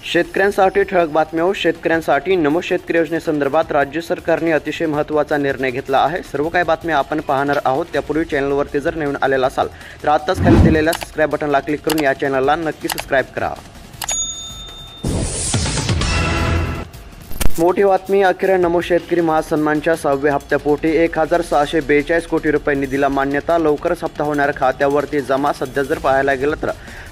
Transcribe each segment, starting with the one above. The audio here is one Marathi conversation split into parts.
शेतकऱ्यांसाठी ठळक बातम्या. शेतकऱ्यांसाठी नमो शेतकरी योजनेसंदर्भात राज्य सरकारने अतिशय महत्त्वाचा निर्णय घेतला आहे. सर्व काही बातम्या आपण पाहणार आहोत. त्यापूर्वी चॅनलवरती जर नवीन आलेला असाल तर आत्ताच खाली दिलेल्या सबस्क्राईब बटनला क्लिक करून या चॅनलला नक्की सबस्क्राईब करा. मोठी बातमी. अखेर नमो शेतकरी महासन्मानच्या 6व्या हप्त्यापोटी 1642 कोटी रुपये निधीला मान्यता. लवकरच हप्ता होणार खात्यावरती जमा. सध्या जर पाहायला गेलं तर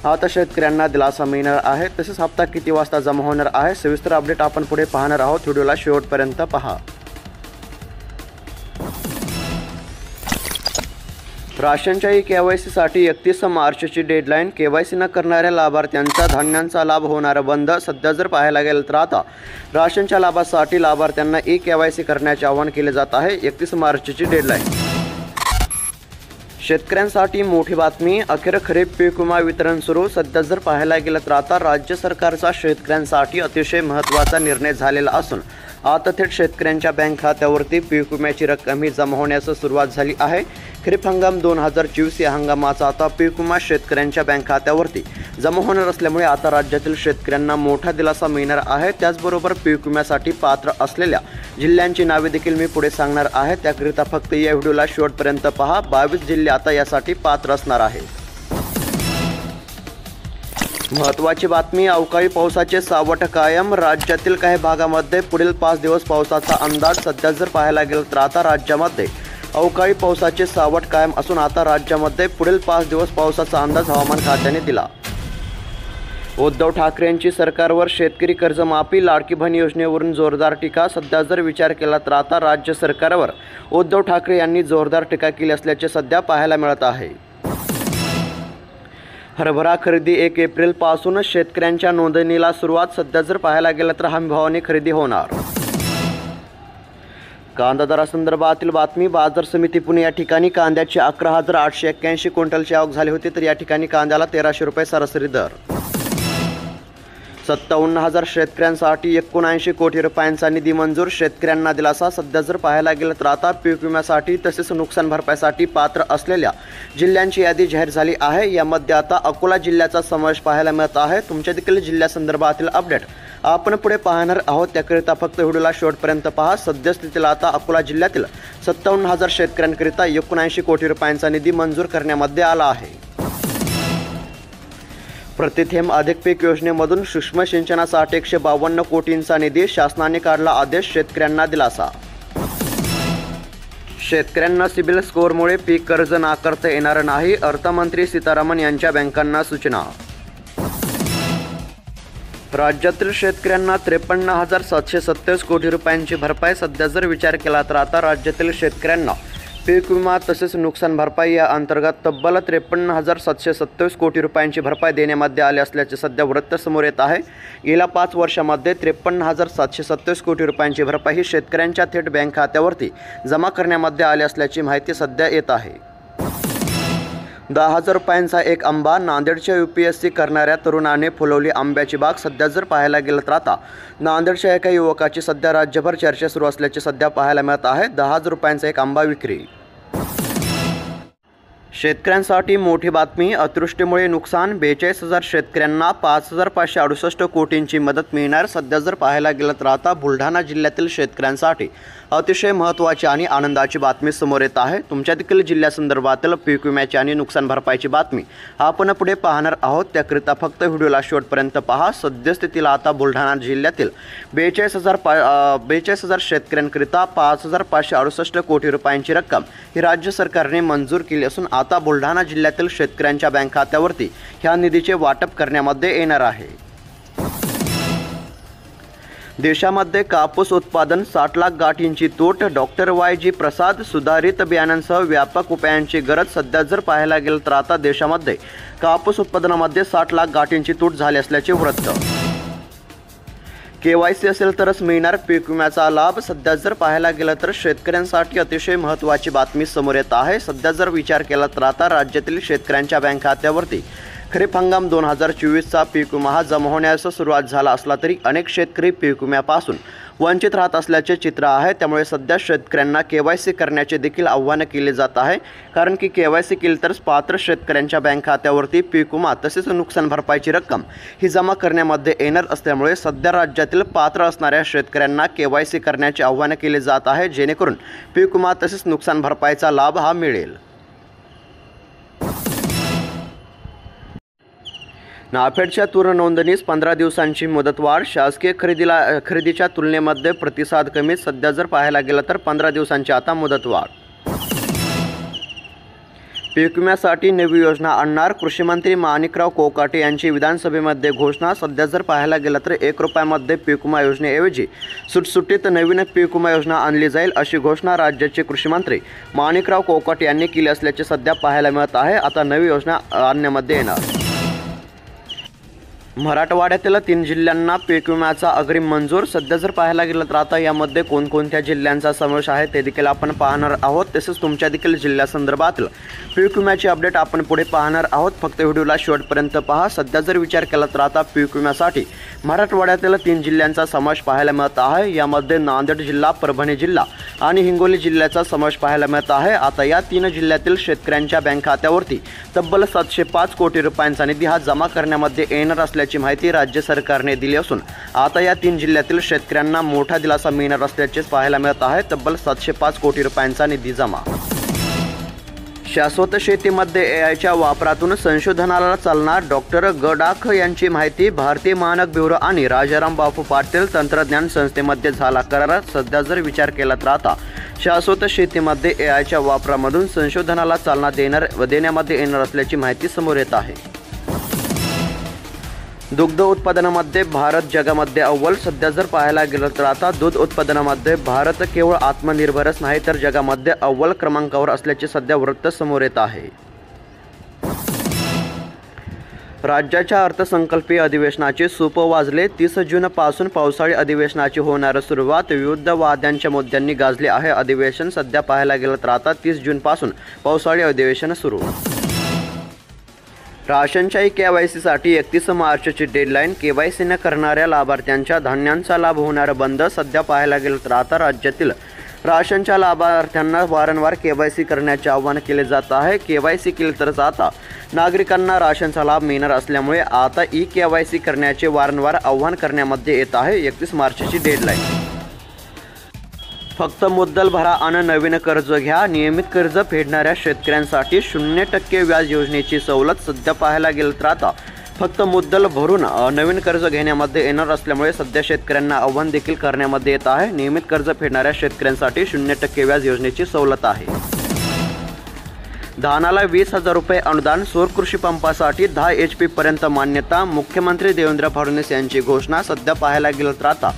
आता शेतकऱ्यांना दिलासा मिळणार आहे. तसेच हप्ता किती वाजता जमा होणार आहे सविस्तर अपडेट आपण पुढे पाहणार आहोत. व्हिडिओला शेवटपर्यंत पहा. राशनच्या KYC साठी 31 मार्चची डेडलाईन. KYC न करणाऱ्या लाभार्थ्यांचा धान्यांचा लाभ होणार बंद. सध्या जर पाहायला गेलं तर आता राशनच्या लाभासाठी लाभार्थ्यांना KYC करण्याचे आवाहन केले जात आहे. 31 मार्चची डेडलाईन. शेतकऱ्यांसाठी मोठी बातमी. अखेर खरीप पीक विमा वितरण सुरू. सध्या जर पाहायला गेलं तर आता राज्य सरकारचा शेतकऱ्यांसाठी अतिशय महत्त्वाचा निर्णय झालेला असून आता थेट शेतकऱ्यांच्या बँक खात्यावरती पीक विम्याची रक्कम ही जमा होण्यास सुरुवात झाली आहे. खरीप हंगाम 2024 या हंगामाचा आता पीक विमा शेतकऱ्यांच्या बँक खात्यावरती जमा होणार असल्यामुळे आता राज्यातील शेतकऱ्यांना मोठा दिलासा मिळणार आहे. त्याचबरोबर पीक विम्यासाठी पात्र असलेल्या जिल्ह्यांची नावे देखील मी पुढे सांगणार आहे. त्याकरिता फक्त या व्हिडिओला शेवटपर्यंत पहा. 22 जिल्हे आता यासाठी पात्र असणार आहे. महत्त्वाची बातमी. अवकाळी पावसाचे सावट कायम. राज्यातील काही भागामध्ये पुढील 5 दिवस पावसाचा अंदाज. सध्या जर पाहायला गेलं तर आता राज्यामध्ये अवकाळी पावसाचे सावट कायम असून आता राज्यामध्ये पुढील 5 दिवस पावसाचा अंदाज हवामान खात्याने दिला. उद्धव ठाकरेंची सरकारवर शेतकरी कर्जमाफी. लाडकी बहीण योजनेवरून जोरदार टीका. सध्या जर विचार केला तर आता राज्य सरकारवर उद्धव ठाकरे यांनी जोरदार टीका केली असल्याचे सध्या पाहायला मिळत आहे. हरभरा खरेदी 1 एप्रिलपासून शेतकऱ्यांच्या नोंदणीला सुरुवात. सध्या जर पाहायला गेलं तर हमीभावाने खरेदी होणार. कांदा दरासंदर्भातील बातमी. बाजार समिती पुणे या ठिकाणी कांद्याची 11,881 क्विंटलची आवक झाली होती. तर या ठिकाणी कांद्याला 1300 रुपये सरासरी दर. 57,000 शेतकऱ्यांसाठी 79 कोटी रुपयांचा निधी मंजूर. शेतकऱ्यांना दिलासा. सध्या जर पाहायला गेलं तर आता पीक विम्यासाठी तसेच नुकसान भरपाईसाठी पात्र असलेल्या जिल्ह्यांची यादी जाहीर झाली आहे. यामध्ये आता अकोला जिल्ह्याचा समावेश पाहायला मिळत आहे. तुमच्या देखील जिल्ह्यासंदर्भातील अपडेट आपण पुढे पाहणार आहोत. त्याकरिता फक्त व्हिडिओला शेवटपर्यंत पहा. सद्यस्थितीला आता अकोला जिल्ह्यातील 57,000 शेतकऱ्यांकरिता 79 कोटी रुपयांचा निधी मंजूर करण्यामध्ये आला आहे. प्रतिथेंब अधिक पीक योजनेमधून सूक्ष्म सिंचनासाठी 152 कोटींचा निधी. शासनाने काढला आदेश. शेतकऱ्यांना दिलासा. शेतकऱ्यांना सिबिल स्कोअरमुळे पीक कर्ज नाकारता येणार नाही. अर्थमंत्री सीतारामन यांच्या बँकांना सूचना. राज्यातील शेतकऱ्यांना 53,727 कोटी रुपयांची भरपाई. सध्या जर विचार केला तर आता राज्यातील शेतकऱ्यांना पीक विमा तसेच नुकसान भरपाई या अंतर्गत तब्बल 53,727 कोटी रुपयांची भरपाई देण्यामध्ये आली असल्याचे सध्या वृत्त समोर येत आहे. गेल्या 5 वर्षामध्ये 53,727 कोटी रुपयांची भरपाई ही शेतकऱ्यांच्या थेट बँक खात्यावरती जमा करण्यामध्ये आली असल्याची माहिती सध्या येत आहे. 10,000 रुपयांचा एक आंबा. नांदेडच्या UPSC करणाऱ्या तरुणाने फुलवली आंब्याची बाग. सध्या जर पाहायला गेलं तर आता नांदेडच्या एका युवकाची सध्या राज्यभर चर्चा सुरू असल्याचे सध्या पाहायला मिळत आहे. 10,000 रुपयांचा एक आंबा विक्री. शेतकऱ्यांसाठी मोठी बातमी. अतिवृष्टीमुळे नुकसान. 42,000 शेतकऱ्यांना 5,568 कोटींची मदत मिळणार. सध्या जर पाहायला गेलं तर आता बुलढाणा जिल्ह्यातील शेतकऱ्यांसाठी अतिशय महत्त्वाची आणि आनंदाची बातमी समोर येत आहे. तुमच्या देखील जिल्ह्यासंदर्भातील पीक विम्याची आणि नुकसान भरपाईची बातमी आपण पुढे पाहणार आहोत. त्याकरिता फक्त व्हिडिओला शेवटपर्यंत पहा. सद्यस्थितीला आता बुलढाणा जिल्ह्यातील 42,000 शेतकऱ्यांकरिता 5,568 कोटी रुपयांची रक्कम ही राज्य सरकारने मंजूर केली असून आता बुलढाणा जिल्ह्यातील शेतकऱ्यांच्या बँक खात्यावरती ह्या निधीचे वाटप करण्यामध्ये येणार आहे. देशामध्ये कापूस उत्पादन 60 लाख गाठींची तूट. डॉक्टर YG प्रसाद. सुधारित बियाणांसह व्यापक उपायांची गरज. सध्या जर पाहायला गेलं तर आता देशामध्ये कापूस उत्पादनामध्ये 60 लाख गाठींची तूट झाली असल्याचे वृत्त. KYC असेल तरच मिळणार पीक विम्याचा लाभ. सध्या जर पाहायला गेलं तर शेतकऱ्यांसाठी अतिशय महत्त्वाची बातमी समोर येत आहे. सध्या जर विचार केला तर आता राज्यातील शेतकऱ्यांच्या बँक खात्यावरती खरीप हंगाम 2024चा पीक विमा हा जमा होण्यास सुरुवात झाला असला तरी अनेक शेतकरी पीक विम्यापासून वंचित राहत असल्याचे चित्र आहे। त्यामुळे सध्या शेतकऱ्यांना केवायसी करण्याचे देखील आव्हान केले जात आहे, कारण की केवायसी केली तर पात्र शेतकऱ्यांच्या बँक खात्यावरती पीक विमा तसेच नुकसान भरपाईची रक्कम ही जमा करण्यामध्ये येणार असल्यामुळे सध्या राज्यातील पात्र असणाऱ्या शेतकऱ्यांना केवायसी करण्याचे आव्हान केले जात आहे, जेणेकरून पीक विमा तसेच नुकसान भरपाईचा लाभ हा मिळेल। नाफेडच्या तूर नोंदणीस 15 दिवसांची मुदतवाढ। शासकीय खरेदीच्या तुलनेमध्ये प्रतिसाद कमी। सध्या जर पाहायला गेलं तर 15 दिवसांची आता मुदतवाढ। पीक विम्यासाठी नवी योजना आणणार। कृषी मंत्री माणिकराव कोकाटे यांची विधानसभेमध्ये घोषणा। सध्या जर पाहायला गेलं तर 1 रुपयामध्ये पीक विमा योजनेऐवजी सुटसुटीत नवीन पीक विमा योजना आणली जाईल, अशी घोषणा राज्याचे कृषी मंत्री माणिकराव कोकाटे यांनी केली असल्याचे सध्या पाहायला मिळत आहे। आता नवी योजना आणण्यामध्ये येणार। मराठवाड्यातील 3 जिल्ह्यांना पीक विम्याचा अग्रिम मंजूर। सध्या जर पाहायला गेलं तर आता यामध्ये कोणकोणत्या जिल्ह्यांचा समावेश आहे ते देखील आपण पाहणार आहोत। तसेच तुमच्या देखील जिल्ह्यासंदर्भातील पीक विम्याची अपडेट आपण पुढे पाहणार आहोत। फक्त व्हिडिओला शेवटपर्यंत पहा। सध्या जर विचार केला तर आता पीक विम्यासाठी मराठवाड्यातील 3 जिल्ह्यांचा समावेश पाहायला मिळत आहे। यामध्ये नांदेड जिल्हा, परभणी जिल्हा आणि हिंगोली जिल्ह्याचा समावेश पाहायला मिळत आहे। आता या 3 जिल्ह्यातील शेतकऱ्यांच्या बँक खात्यावरती तब्बल 705 कोटी रुपयांचा निधी हा जमा करण्यामध्ये येणार असल्याची माहिती राज्य सरकारने दिली असून आता या 3 जिल्ह्यातील शेतकऱ्यांना मोठा दिलासा मिळणार असल्याचे पाहायला मिळत आहे। तब्बल 705 कोटी रुपयांचा निधी जमा। शाश्वत शेतीमध्ये एआयच्या वापरातून संशोधनाला चालणार। डॉक्टर गडाख यांची माहिती। भारतीय मानक ब्युरो आणि राजाराम बापू पाटील तंत्रज्ञान संस्थेमध्ये झाला करार। सध्या जर विचार केला तर आता शाश्वत शेतीमध्ये एआयच्या वापरामधून संशोधनाला चालना देण्यामध्ये येणार असल्याची माहिती समोर येत आहे। दुग्ध उत्पादनामध्ये भारत जगामध्ये अव्वल। सध्या जर पाहायला गेलं तर आता दूध उत्पादनामध्ये भारत केवळ आत्मनिर्भरच नाही तर जगामध्ये अव्वल क्रमांकावर असल्याचे सध्या वृत्त समोर येत आहे। राज्याच्या अर्थसंकल्पीय अधिवेशनाचे सूप वाजले। 30 जूनपासून पावसाळी अधिवेशनाची होणार सुरुवात। विविध वाद्यांच्या मुद्द्यांनी गाजले आहे अधिवेशन। सध्या पाहायला गेलं तर आता 30 जूनपासून पावसाळी अधिवेशन सुरू। राशनच्या केवायसीसाठी 31 मार्चची डेडलाईन। केवायसी न करणाऱ्या लाभार्थ्यांच्या धान्यांचा लाभ होणार बंद। सध्या पाहायला गेलं तर आता राज्यातील राशनच्या लाभार्थ्यांना वारंवार केवायसी करण्याचे आवाहन केले जात आहे। केवायसी केली तरच आता नागरिकांना राशनचा लाभ मिळणार असल्यामुळे आता केवायसी करण्याचे वारंवार आवाहन करण्यामध्ये येत आहे। 31 मार्चची डेडलाईन। फक्त मुद्दल भरा आणि नवीन कर्ज घ्या। नियमित कर्ज फेडणाऱ्या शेतकऱ्यांसाठी 0% व्याज योजनेची सवलत। सध्या पाहायला गेलं तर आता फक्त मुद्दल भरून नवीन कर्ज घेण्यामध्ये येणार असल्यामुळे सध्या शेतकऱ्यांना आव्हान देखील करण्यामध्ये येत आहे। नियमित कर्ज फेडणाऱ्या शेतकऱ्यांसाठी 0% व्याज योजनेची सवलत आहे। धानाला 20,000 रुपये अनुदान। सौर कृषी पंपासाठी 10 HP पर्यंत मान्यता। मुख्यमंत्री देवेंद्र फडणवीस यांची घोषणा। सध्या पाहायला गेलं तर आता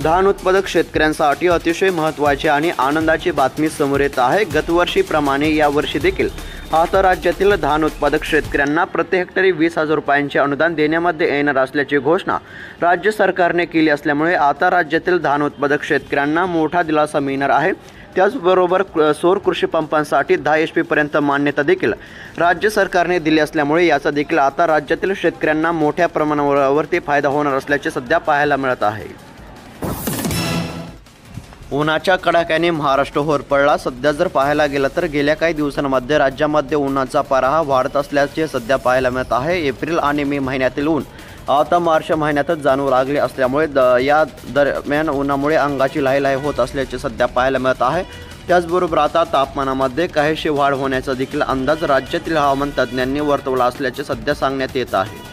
धान उत्पादक शेतकऱ्यांसाठी अतिशय महत्त्वाची आणि आनंदाची बातमी समोर येत आहे। गतवर्षीप्रमाणे यावर्षी देखील आता राज्यातील धान उत्पादक शेतकऱ्यांना प्रति हेक्टरी 20,000 रुपयांचे अनुदान देण्यामध्ये येणार असल्याची घोषणा राज्य सरकारने केली असल्यामुळे आता राज्यातील धान उत्पादक शेतकऱ्यांना मोठा दिलासा मिळणार आहे। त्याचबरोबर सौर कृषी पंपांसाठी 10 HP पर्यंत मान्यता देखील राज्य सरकारने दिली असल्यामुळे याचा देखील आता राज्यातील शेतकऱ्यांना मोठ्या प्रमाणावरती फायदा होणार असल्याचे सध्या पाहायला मिळत आहे। उन्हाच्या कडाक्याने महाराष्ट्र होरपळला। सध्या जर पाहायला गेलं तर गेल्या काही दिवसांमध्ये राज्यामध्ये उन्हाचा पारा हा वाढत असल्याचे सध्या पाहायला मिळत आहे। एप्रिल आणि मे महिन्यातील ऊन आता मार्च महिन्यातच जाणवू लागले असल्यामुळे या दरम्यान उन्हामुळे अंगाची लाहीलाही होत असल्याचे सध्या पाहायला मिळत आहे। त्याचबरोबर आता तापमानामध्ये काहीशी वाढ होण्याचा देखील अंदाज राज्यातील हवामान तज्ज्ञांनी वर्तवला असल्याचे सध्या सांगण्यात येत आहे।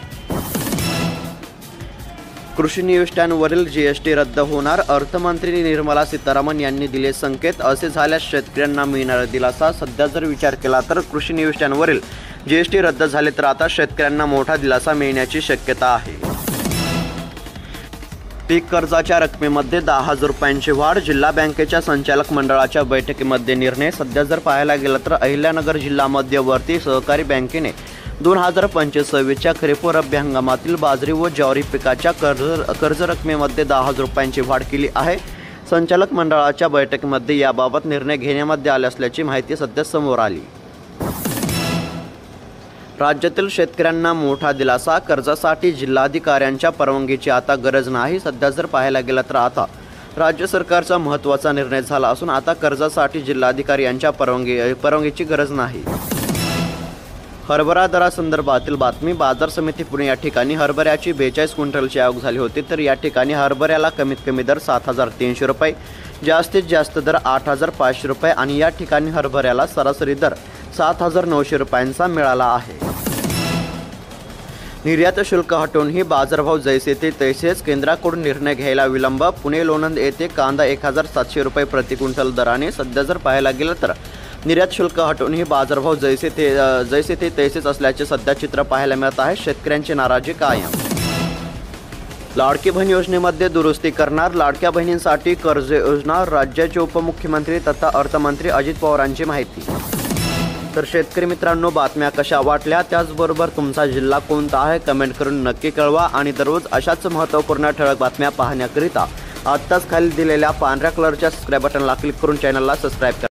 कृषी निविष्ठांवरील GST रद्द होणार। अर्थमंत्री निर्मला सीतारामन यांनी दिले संकेत। असे झाल्यास शेतकऱ्यांना मिळणार दिलासा। सध्या जर विचार केला तर कृषी निविष्ठांवरील GST रद्द झाले तर आता शेतकऱ्यांना मोठा दिलासा मिळण्याची शक्यता आहे। पीक कर्जाच्या रकमेमध्ये 10,000 रुपयांची वाढ। जिल्हा बँकेच्या संचालक मंडळाच्या बैठकीमध्ये निर्णय। सध्या जर पाहायला गेलं तर अहिल्यानगर जिल्हा मध्यवर्ती सहकारी बँकेने 2025च्या खरीप व रब्बी हंगामातील बाजरी व ज्वारी पिकाच्या कर्ज रकमेमध्ये 10,000 रुपयांची वाढ केली आहे। संचालक मंडळाच्या बैठकीमध्ये याबाबत निर्णय घेण्यामध्ये आले असल्याची माहिती सध्या समोर आली। राज्यातील शेतकऱ्यांना मोठा दिलासा। कर्जासाठी जिल्हाधिकाऱ्यांच्या परवानगीची आता गरज नाही। सध्या जर पाहायला गेलं तर आता राज्य सरकारचा महत्त्वाचा निर्णय झाला असून आता कर्जासाठी जिल्हाधिकारी यांच्या परवानगीची गरज नाही। हरभरा दरासंदर्भातील बातमी। बाजार समिती पुणे या ठिकाणी हरभऱ्याची 42 क्विंटलची आवक झाली होती, तर या ठिकाणी हरभऱ्याला कमीत कमी दर 7,300 रुपये, जास्तीत जास्त दर 8,500 रुपये आणि या ठिकाणी हरभऱ्याला सरासरी दर 7,900 रुपयांचा मिळाला आहे। निर्यात शुल्क हटवूनही बाजारभाव जैसे थे तैसेच, केंद्राकडून निर्णय घ्यायला विलंब। पुणे लोणंद येथे कांदा 1,700 रुपये प्रति क्विंटल दराने। सध्या जर पाहायला गेलं तर निर्यात शुल्क हटवूनही बाजारभाव जैसे थे तैसेच असल्याचे सध्या चित्र पाहायला मिळत आहे। शेतकऱ्यांची नाराजी कायम। लाडकी बहीण योजनेमध्ये दुरुस्ती करणार। लाडक्या बहिणींसाठी कर्ज योजना। राज्याचे उपमुख्यमंत्री तथा अर्थमंत्री अजित पवारांची माहिती। तर शेतकरी मित्रांनो, बातम्या कशा वाटल्या, त्याचबरोबर तुमचा जिल्हा कोणता आहे कमेंट करून नक्की कळवा आणि दररोज अशाच महत्त्वपूर्ण ठळक बातम्या पाहण्याकरिता आत्ताच खाली दिलेल्या पांढऱ्या कलरच्या सबस्क्राईब बटनला क्लिक करून चॅनलला सबस्क्राईब करा।